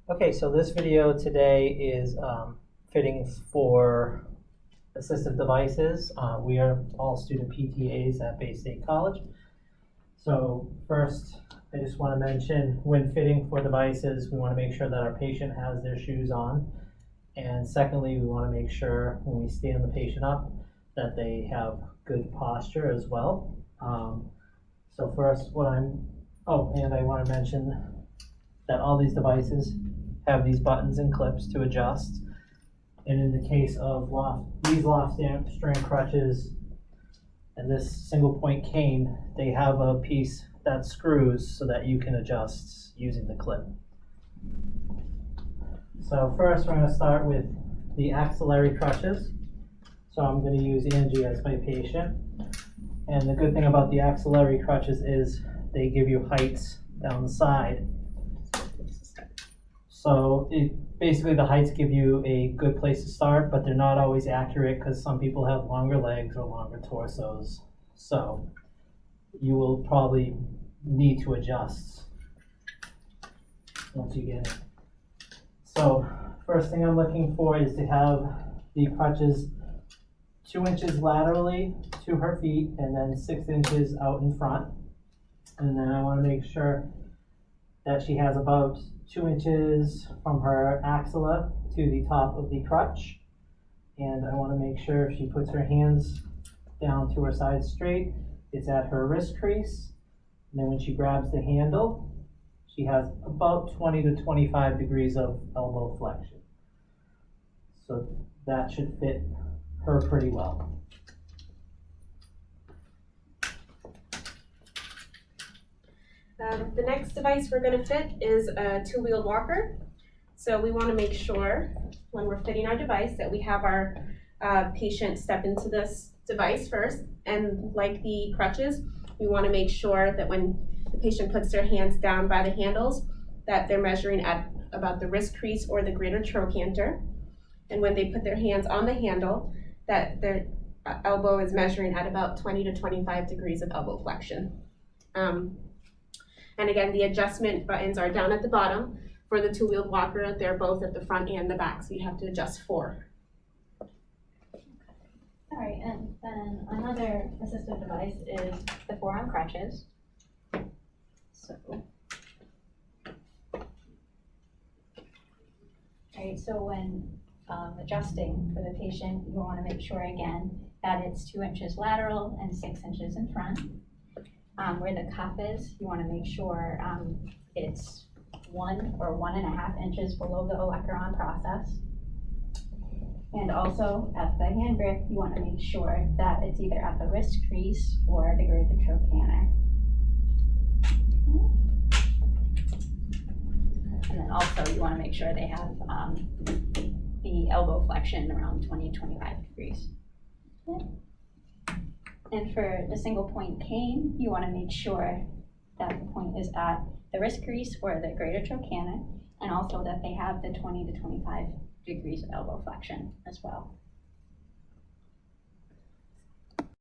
Okay, so this video today is fittings for assistive devices. We are all student PTAs at Bay State College. So first, I just want to mention when fitting for devices, we want to make sure that our patient has their shoes on. And secondly, we want to make sure when we stand the patient up that they have good posture as well. So first, and I want to mention that all these devices have these buttons and clips to adjust. And in the case of these strand crutches and this single point cane, they have a piece that screws so that you can adjust using the clip. So first we're going to start with the axillary crutches. So I'm going to use Angie as my patient. And the good thing about the axillary crutches is they give you heights down the side. So basically the heights give you a good place to start, but they're not always accurate because some people have longer legs or longer torsos. So you will probably need to adjust once you get it. So first thing I'm looking for is to have the crutches 2 inches laterally to her feet and then 6 inches out in front. And then I want to make sure that she has about 2 inches from her axilla to the top of the crutch. And I want to make sure if she puts her hands down to her side straight, it's at her wrist crease. And then when she grabs the handle, she has about 20 to 25 degrees of elbow flexion. So that should fit her pretty well. The next device we're going to fit is a two-wheeled walker. So we want to make sure when we're fitting our device that we have our patient step into this device first. And like the crutches, we want to make sure that when the patient puts their hands down by the handles, that they're measuring at about the wrist crease or the greater trochanter. And when they put their hands on the handle, that their elbow is measuring at about 20 to 25 degrees of elbow flexion. And again, the adjustment buttons are down at the bottom. For the two-wheeled walker, they're both at the front and the back, so you have to adjust 4. All right, and then another assistive device is the forearm crutches. So when adjusting for the patient, you want to make sure again that it's 2 inches lateral and 6 inches in front. Where the cuff is, you want to make sure it's 1 or 1.5 inches below the olecranon process. And also at the hand grip, you want to make sure that it's either at the wrist crease or the greater trochanter. And then also you want to make sure they have the elbow flexion around 20 to 25 degrees. Okay. And for the single point cane, you want to make sure that the point is at the wrist crease or the greater trochanter, and also that they have the 20 to 25 degrees of elbow flexion as well.